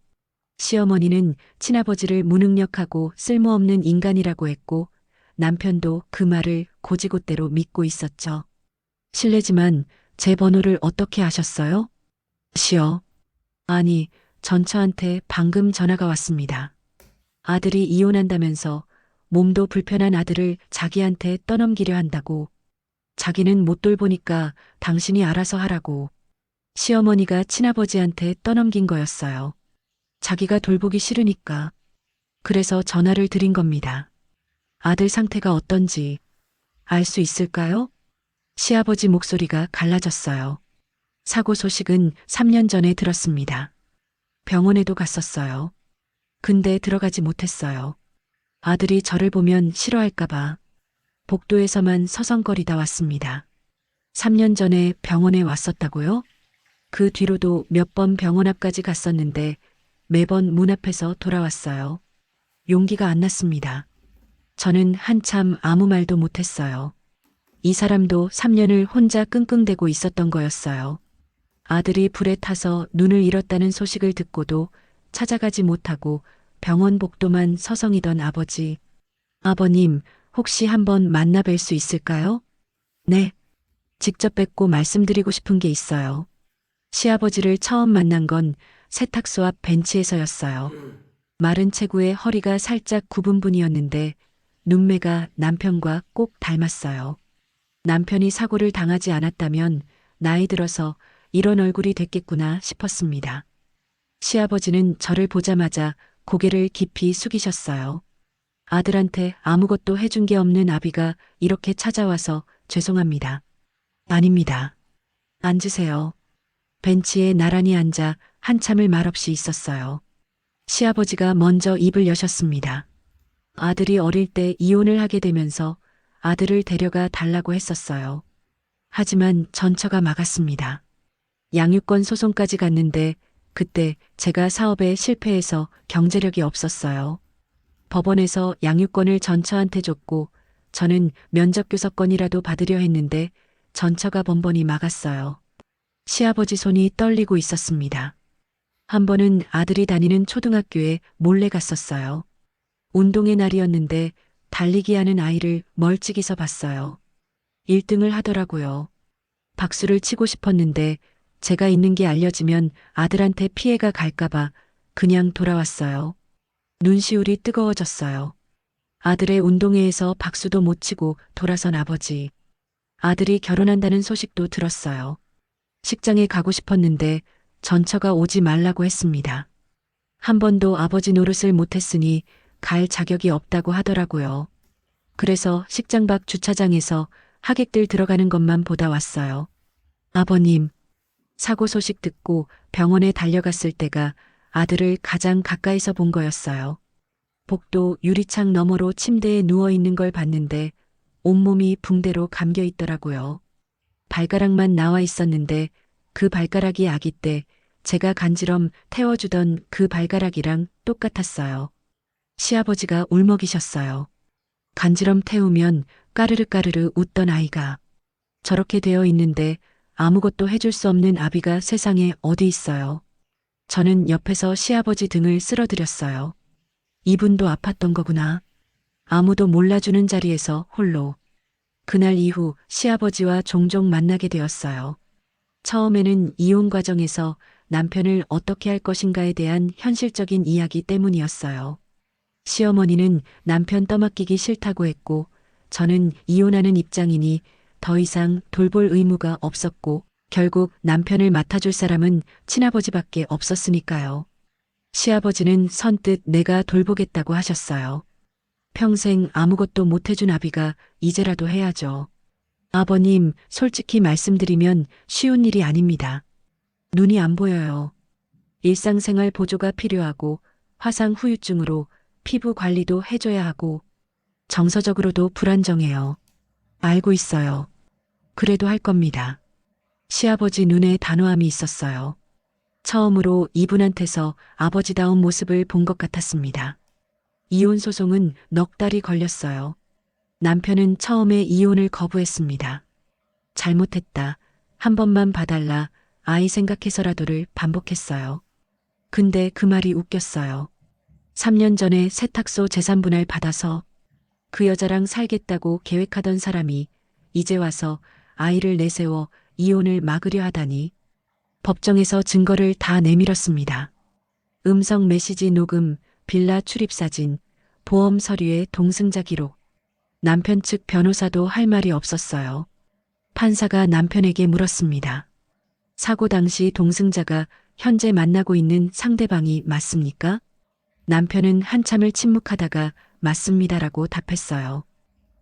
시어머니는 친아버지를 무능력하고 쓸모없는 인간이라고 했고 남편도 그 말을 고지곳대로 믿고 있었죠. 실례지만 제 번호를 어떻게 아셨어요? 시어. 아니, 전처한테 방금 전화가 왔습니다. 아들이 이혼한다면서 몸도 불편한 아들을 자기한테 떠넘기려 한다고. 자기는 못 돌보니까 당신이 알아서 하라고. 시어머니가 친아버지한테 떠넘긴 거였어요. 자기가 돌보기 싫으니까. 그래서 전화를 드린 겁니다. 아들 상태가 어떤지 알 수 있을까요? 시아버지 목소리가 갈라졌어요. 사고 소식은 3년 전에 들었습니다. 병원에도 갔었어요. 근데 들어가지 못했어요. 아들이 저를 보면 싫어할까봐 복도에서만 서성거리다 왔습니다. 3년 전에 병원에 왔었다고요? 그 뒤로도 몇 번 병원 앞까지 갔었는데 매번 문 앞에서 돌아왔어요. 용기가 안 났습니다. 저는 한참 아무 말도 못했어요. 이 사람도 3년을 혼자 끙끙대고 있었던 거였어요. 아들이 불에 타서 눈을 잃었다는 소식을 듣고도 찾아가지 못하고 병원 복도만 서성이던 아버지. 아버님, 혹시 한번 만나 뵐 수 있을까요? 네. 직접 뵙고 말씀드리고 싶은 게 있어요. 시아버지를 처음 만난 건 세탁소 앞 벤치에서였어요. 마른 체구에 허리가 살짝 굽은 분이었는데 눈매가 남편과 꼭 닮았어요. 남편이 사고를 당하지 않았다면 나이 들어서 이런 얼굴이 됐겠구나 싶었습니다. 시아버지는 저를 보자마자 고개를 깊이 숙이셨어요. 아들한테 아무것도 해준 게 없는 아비가 이렇게 찾아와서 죄송합니다. 아닙니다. 앉으세요. 벤치에 나란히 앉아 한참을 말없이 있었어요. 시아버지가 먼저 입을 여셨습니다. 아들이 어릴 때 이혼을 하게 되면서 아들을 데려가 달라고 했었어요. 하지만 전처가 막았습니다. 양육권 소송까지 갔는데 그때 제가 사업에 실패해서 경제력이 없었어요. 법원에서 양육권을 전처한테 줬고 저는 면접교섭권이라도 받으려 했는데 전처가 번번이 막았어요. 시아버지 손이 떨리고 있었습니다. 한 번은 아들이 다니는 초등학교에 몰래 갔었어요. 운동의 날이었는데 달리기 하는 아이를 멀찍이서 봤어요. 1등을 하더라고요. 박수를 치고 싶었는데 제가 있는 게 알려지면 아들한테 피해가 갈까봐 그냥 돌아왔어요. 눈시울이 뜨거워졌어요. 아들의 운동회에서 박수도 못 치고 돌아선 아버지. 아들이 결혼한다는 소식도 들었어요. 식장에 가고 싶었는데 전처가 오지 말라고 했습니다. 한 번도 아버지 노릇을 못했으니 갈 자격이 없다고 하더라고요. 그래서 식장 밖 주차장에서 하객들 들어가는 것만 보다 왔어요. 아버님, 사고 소식 듣고 병원에 달려갔을 때가 아들을 가장 가까이서 본 거였어요. 복도 유리창 너머로 침대에 누워 있는 걸 봤는데 온몸이 붕대로 감겨 있더라고요. 발가락만 나와 있었는데 그 발가락이 아기 때 제가 간지럼 태워주던 그 발가락이랑 똑같았어요. 시아버지가 울먹이셨어요. 간지럼 태우면 까르르 까르르 웃던 아이가 저렇게 되어 있는데 아무것도 해줄 수 없는 아비가 세상에 어디 있어요. 저는 옆에서 시아버지 등을 쓸어드렸어요. 이분도 아팠던 거구나. 아무도 몰라주는 자리에서 홀로. 그날 이후 시아버지와 종종 만나게 되었어요. 처음에는 이혼 과정에서 남편을 어떻게 할 것인가에 대한 현실적인 이야기 때문이었어요. 시어머니는 남편 떠맡기기 싫다고 했고 저는 이혼하는 입장이니 더 이상 돌볼 의무가 없었고 결국 남편을 맡아줄 사람은 친아버지밖에 없었으니까요. 시아버지는 선뜻 내가 돌보겠다고 하셨어요. 평생 아무것도 못해준 아비가 이제라도 해야죠. 아버님, 솔직히 말씀드리면 쉬운 일이 아닙니다. 눈이 안 보여요. 일상생활 보조가 필요하고 화상 후유증으로 피부 관리도 해줘야 하고 정서적으로도 불안정해요. 알고 있어요. 그래도 할 겁니다. 시아버지 눈에 단호함이 있었어요. 처음으로 이분한테서 아버지다운 모습을 본 것 같았습니다. 이혼 소송은 넉 달이 걸렸어요. 남편은 처음에 이혼을 거부했습니다. 잘못했다. 한 번만 봐달라. 아이 생각해서라도를 반복했어요. 근데 그 말이 웃겼어요. 3년 전에 세탁소 재산분할 받아서 그 여자랑 살겠다고 계획하던 사람이 이제 와서 아이를 내세워 이혼을 막으려 하다니. 법정에서 증거를 다 내밀었습니다. 음성 메시지 녹음, 빌라 출입 사진, 보험 서류의 동승자 기록. 남편 측 변호사도 할 말이 없었어요. 판사가 남편에게 물었습니다. 사고 당시 동승자가 현재 만나고 있는 상대방이 맞습니까? 남편은 한참을 침묵하다가 맞습니다라고 답했어요.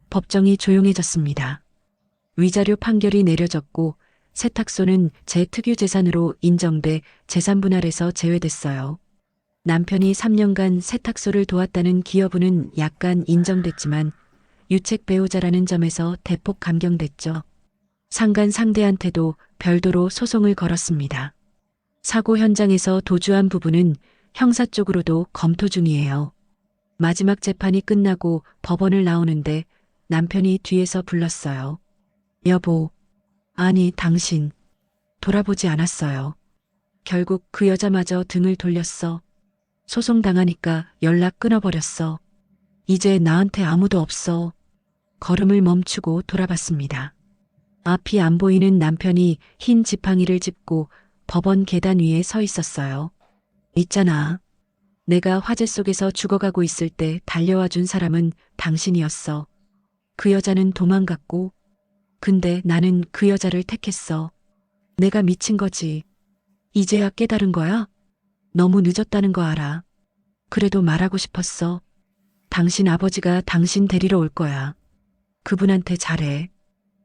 법정이 조용해졌습니다. 위자료 판결이 내려졌고 세탁소는 제 특유 재산으로 인정돼 재산 분할에서 제외됐어요. 남편이 3년간 세탁소를 도왔다는 기여분은 약간 인정됐지만 유책 배우자라는 점에서 대폭 감경됐죠. 상간 상대한테도 별도로 소송을 걸었습니다. 사고 현장에서 도주한 부분은 형사 쪽으로도 검토 중이에요. 마지막 재판이 끝나고 법원을 나오는데 남편이 뒤에서 불렀어요. 여보, 아니 당신 돌아보지 않았어요. 결국 그 여자마저 등을 돌렸어. 소송 당하니까 연락 끊어버렸어. 이제 나한테 아무도 없어. 걸음을 멈추고 돌아봤습니다. 앞이 안 보이는 남편이 흰 지팡이를 짚고 법원 계단 위에 서 있었어요. 있잖아. 내가 화재 속에서 죽어가고 있을 때 달려와 준 사람은 당신이었어. 그 여자는 도망갔고, 근데 나는 그 여자를 택했어. 내가 미친 거지. 이제야 깨달은 거야? 너무 늦었다는 거 알아. 그래도 말하고 싶었어. 당신 아버지가 당신 데리러 올 거야. 그분한테 잘해.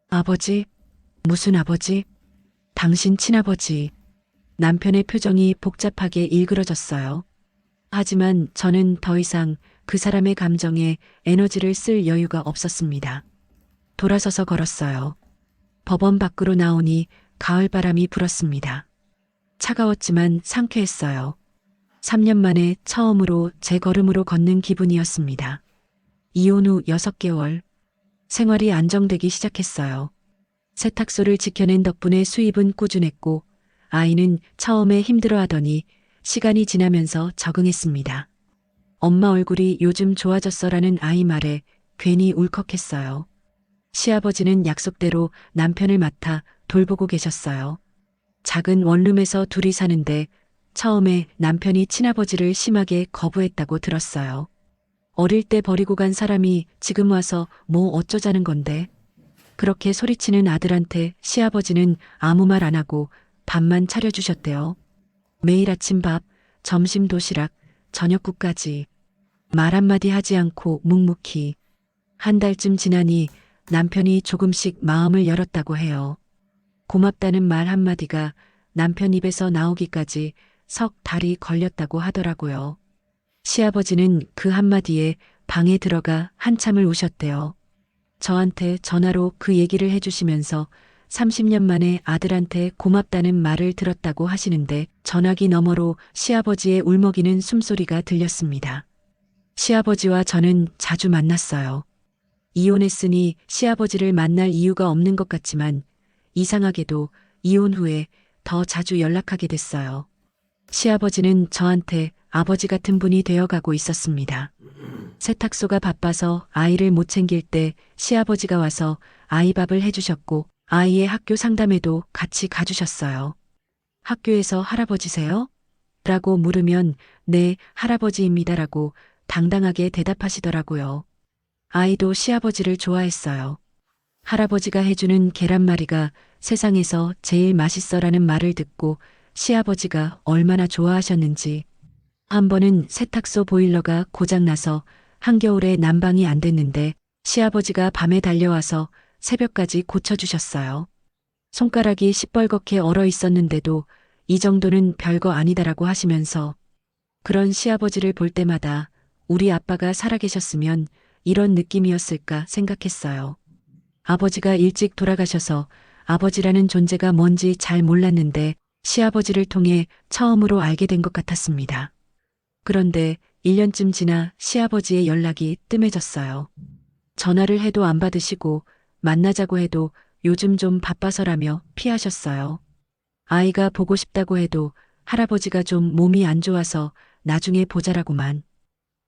아버지? 무슨 아버지? 당신 친아버지. 남편의 표정이 복잡하게 일그러졌어요. 하지만 저는 더 이상 그 사람의 감정에 에너지를 쓸 여유가 없었습니다. 돌아서서 걸었어요. 법원 밖으로 나오니 가을바람이 불었습니다. 차가웠지만 상쾌했어요. 3년 만에 처음으로 제 걸음으로 걷는 기분이었습니다. 이혼 후 6개월, 생활이 안정되기 시작했어요. 세탁소를 지켜낸 덕분에 수입은 꾸준했고 아이는 처음에 힘들어하더니 시간이 지나면서 적응했습니다. 엄마 얼굴이 요즘 좋아졌어라는 아이 말에 괜히 울컥했어요. 시아버지는 약속대로 남편을 맡아 돌보고 계셨어요. 작은 원룸에서 둘이 사는데 처음에 남편이 친아버지를 심하게 거부했다고 들었어요. 어릴 때 버리고 간 사람이 지금 와서 뭐 어쩌자는 건데. 그렇게 소리치는 아들한테 시아버지는 아무 말 안 하고 밥만 차려주셨대요. 매일 아침 밥, 점심 도시락, 저녁국까지. 말 한마디 하지 않고 묵묵히. 한 달쯤 지나니 남편이 조금씩 마음을 열었다고 해요. 고맙다는 말 한마디가 남편 입에서 나오기까지 석 달이 걸렸다고 하더라고요. 시아버지는 그 한마디에 방에 들어가 한참을 우셨대요. 저한테 전화로 그 얘기를 해주시면서 30년 만에 아들한테 고맙다는 말을 들었다고 하시는데 전화기 너머로 시아버지의 울먹이는 숨소리가 들렸습니다. 시아버지와 저는 자주 만났어요. 이혼했으니 시아버지를 만날 이유가 없는 것 같지만 이상하게도 이혼 후에 더 자주 연락하게 됐어요. 시아버지는 저한테 아버지 같은 분이 되어가고 있었습니다. 세탁소가 바빠서 아이를 못 챙길 때 시아버지가 와서 아이 밥을 해주셨고 아이의 학교 상담에도 같이 가주셨어요. 학교에서 할아버지세요? 라고 물으면 네, 할아버지입니다라고 당당하게 대답하시더라고요. 아이도 시아버지를 좋아했어요. 할아버지가 해주는 계란말이가 세상에서 제일 맛있어라는 말을 듣고 시아버지가 얼마나 좋아하셨는지. 한 번은 세탁소 보일러가 고장나서 한겨울에 난방이 안 됐는데 시아버지가 밤에 달려와서 새벽까지 고쳐주셨어요. 손가락이 시뻘겋게 얼어 있었는데도 이 정도는 별거 아니다라고 하시면서 그런 시아버지를 볼 때마다 우리 아빠가 살아계셨으면 이런 느낌이었을까 생각했어요. 아버지가 일찍 돌아가셔서 아버지라는 존재가 뭔지 잘 몰랐는데 시아버지를 통해 처음으로 알게 된 것 같았습니다. 그런데 1년쯤 지나 시아버지의 연락이 뜸해졌어요. 전화를 해도 안 받으시고 만나자고 해도 요즘 좀 바빠서라며 피하셨어요. 아이가 보고 싶다고 해도 할아버지가 좀 몸이 안 좋아서 나중에 보자라고만.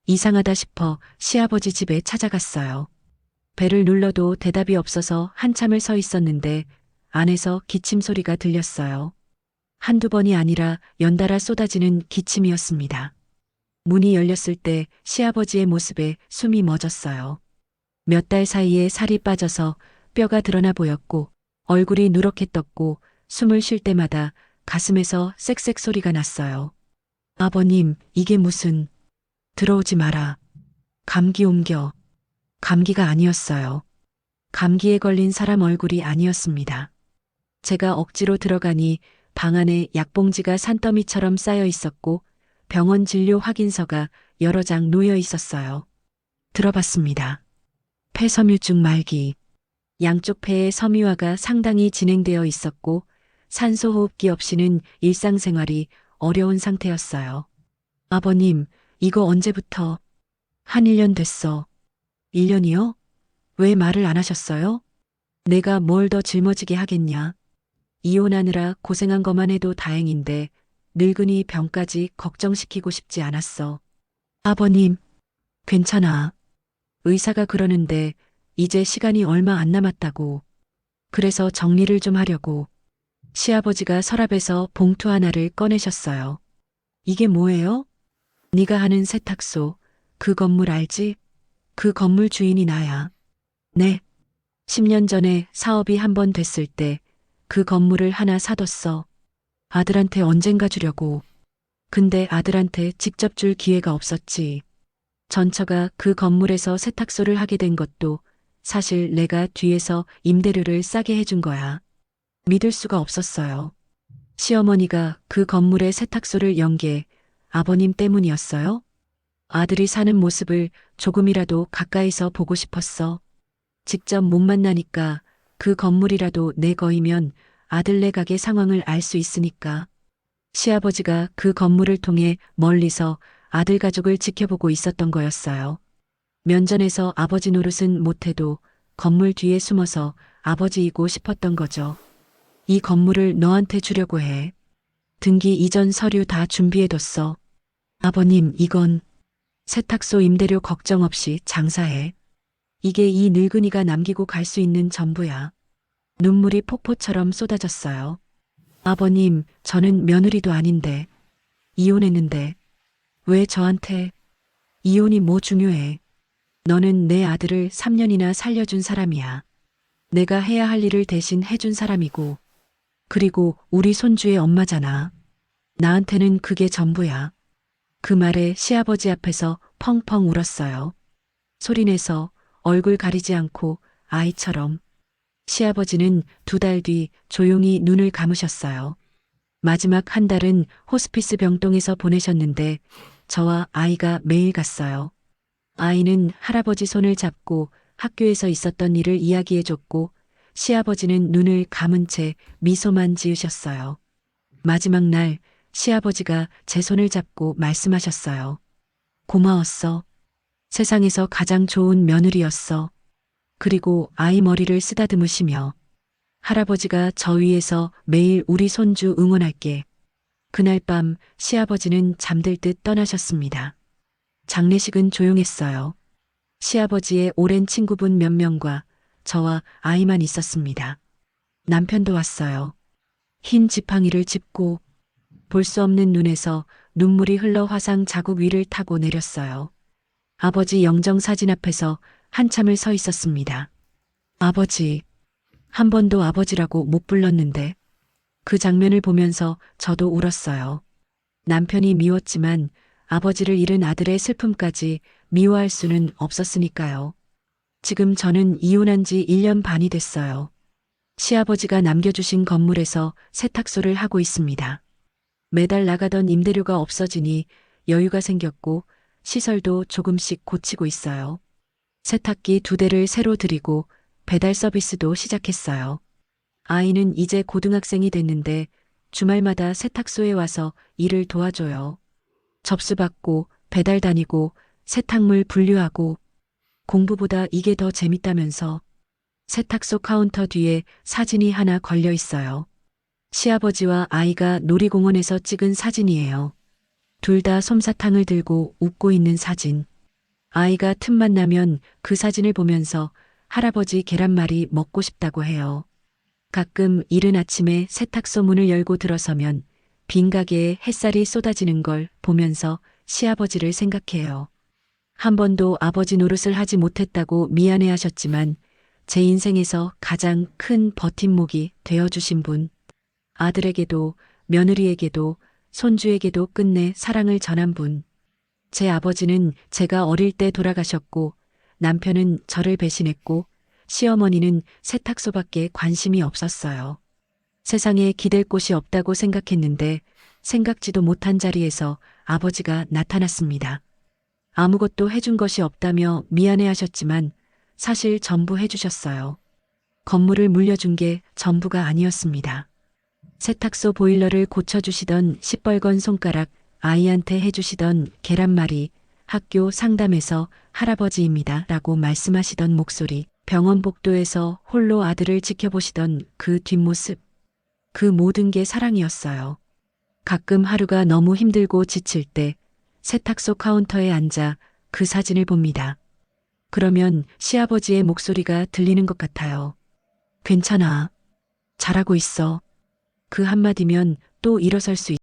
이상하다 싶어 시아버지 집에 찾아갔어요. 배를 눌러도 대답이 없어서 한참을 서 있었는데 안에서 기침 소리가 들렸어요. 한두 번이 아니라 연달아 쏟아지는 기침이었습니다. 문이 열렸을 때 시아버지의 모습에 숨이 멎었어요. 몇 달 사이에 살이 빠져서 뼈가 드러나 보였고 얼굴이 누렇게 떴고 숨을 쉴 때마다 가슴에서 쌕쌕 소리가 났어요. 아버님, 이게 무슨... 들어오지 마라. 감기 옮겨. 감기가 아니었어요. 감기에 걸린 사람 얼굴이 아니었습니다. 제가 억지로 들어가니 방 안에 약봉지가 산더미처럼 쌓여 있었고 병원 진료 확인서가 여러 장 놓여 있었어요. 들어봤습니다. 폐섬유증 말기. 양쪽 폐의 섬유화가 상당히 진행되어 있었고 산소호흡기 없이는 일상생활이 어려운 상태였어요. 아버님, 이거 언제부터? 한 1년 됐어. 1년이요? 왜 말을 안 하셨어요? 내가 뭘 더 짊어지게 하겠냐. 이혼하느라 고생한 것만 해도 다행인데 늙은이 병까지 걱정시키고 싶지 않았어. 아버님, 괜찮아. 의사가 그러는데 이제 시간이 얼마 안 남았다고. 그래서 정리를 좀 하려고. 시아버지가 서랍에서 봉투 하나를 꺼내셨어요. 이게 뭐예요? 네가 하는 세탁소, 그 건물 알지? 그 건물 주인이 나야. 네. 10년 전에 사업이 한 번 됐을 때 그 건물을 하나 사뒀어. 아들한테 언젠가 주려고. 근데 아들한테 직접 줄 기회가 없었지. 전처가 그 건물에서 세탁소를 하게 된 것도 사실 내가 뒤에서 임대료를 싸게 해준 거야. 믿을 수가 없었어요. 시어머니가 그 건물에 세탁소를 연 게 아버님 때문이었어요? 아들이 사는 모습을 조금이라도 가까이서 보고 싶었어. 직접 못 만나니까 그 건물이라도 내 거이면 아들네 가게 상황을 알 수 있으니까. 시아버지가 그 건물을 통해 멀리서 아들 가족을 지켜보고 있었던 거였어요. 면전에서 아버지 노릇은 못해도 건물 뒤에 숨어서 아버지이고 싶었던 거죠. 이 건물을 너한테 주려고 해. 등기 이전 서류 다 준비해뒀어. 아버님, 이건 세탁소 임대료 걱정 없이 장사해. 이게 이 늙은이가 남기고 갈 수 있는 전부야. 눈물이 폭포처럼 쏟아졌어요. 아버님, 저는 며느리도 아닌데. 이혼했는데. 왜 저한테? 이혼이 뭐 중요해. 너는 내 아들을 3년이나 살려준 사람이야. 내가 해야 할 일을 대신 해준 사람이고. 그리고 우리 손주의 엄마잖아. 나한테는 그게 전부야. 그 말에 시아버지 앞에서 펑펑 울었어요. 소리내서 얼굴 가리지 않고 아이처럼. 시아버지는 2달 뒤 조용히 눈을 감으셨어요. 마지막 한 달은 호스피스 병동에서 보내셨는데 저와 아이가 매일 갔어요. 아이는 할아버지 손을 잡고 학교에서 있었던 일을 이야기해줬고 시아버지는 눈을 감은 채 미소만 지으셨어요. 마지막 날 시아버지가 제 손을 잡고 말씀하셨어요. 고마웠어. 세상에서 가장 좋은 며느리였어. 그리고 아이 머리를 쓰다듬으시며 할아버지가 저 위에서 매일 우리 손주 응원할게. 그날 밤 시아버지는 잠들 듯 떠나셨습니다. 장례식은 조용했어요. 시아버지의 오랜 친구분 몇 명과 저와 아이만 있었습니다. 남편도 왔어요. 흰 지팡이를 짚고 볼 수 없는 눈에서 눈물이 흘러 화상 자국 위를 타고 내렸어요. 아버지 영정 사진 앞에서 한참을 서 있었습니다. 아버지, 한 번도 아버지라고 못 불렀는데 그 장면을 보면서 저도 울었어요. 남편이 미웠지만 아버지를 잃은 아들의 슬픔까지 미워할 수는 없었으니까요. 지금 저는 이혼한 지 1년 반이 됐어요. 시아버지가 남겨주신 건물에서 세탁소를 하고 있습니다. 매달 나가던 임대료가 없어지니 여유가 생겼고 시설도 조금씩 고치고 있어요. 세탁기 2대를 새로 들이고 배달 서비스도 시작했어요. 아이는 이제 고등학생이 됐는데 주말마다 세탁소에 와서 일을 도와줘요. 접수 받고 배달 다니고 세탁물 분류하고 공부보다 이게 더 재밌다면서. 세탁소 카운터 뒤에 사진이 하나 걸려 있어요. 시아버지와 아이가 놀이공원에서 찍은 사진이에요. 둘 다 솜사탕을 들고 웃고 있는 사진. 아이가 틈만 나면 그 사진을 보면서 할아버지 계란말이 먹고 싶다고 해요. 가끔 이른 아침에 세탁소 문을 열고 들어서면 빈 가게에 햇살이 쏟아지는 걸 보면서 시아버지를 생각해요. 한 번도 아버지 노릇을 하지 못했다고 미안해 하셨지만 제 인생에서 가장 큰 버팀목이 되어주신 분. 아들에게도 며느리에게도 손주에게도 끝내 사랑을 전한 분. 제 아버지는 제가 어릴 때 돌아가셨고 남편은 저를 배신했고 시어머니는 세탁소밖에 관심이 없었어요. 세상에 기댈 곳이 없다고 생각했는데 생각지도 못한 자리에서 아버지가 나타났습니다. 아무것도 해준 것이 없다며 미안해 하셨지만 사실 전부 해주셨어요. 건물을 물려준 게 전부가 아니었습니다. 세탁소 보일러를 고쳐주시던 시뻘건 손가락, 아이한테 해주시던 계란말이, 학교 상담에서 할아버지입니다 라고 말씀하시던 목소리, 병원 복도에서 홀로 아들을 지켜보시던 그 뒷모습, 그 모든 게 사랑이었어요. 가끔 하루가 너무 힘들고 지칠 때 세탁소 카운터에 앉아 그 사진을 봅니다. 그러면 시아버지의 목소리가 들리는 것 같아요. 괜찮아. 잘하고 있어. 그 한마디면 또 일어설 수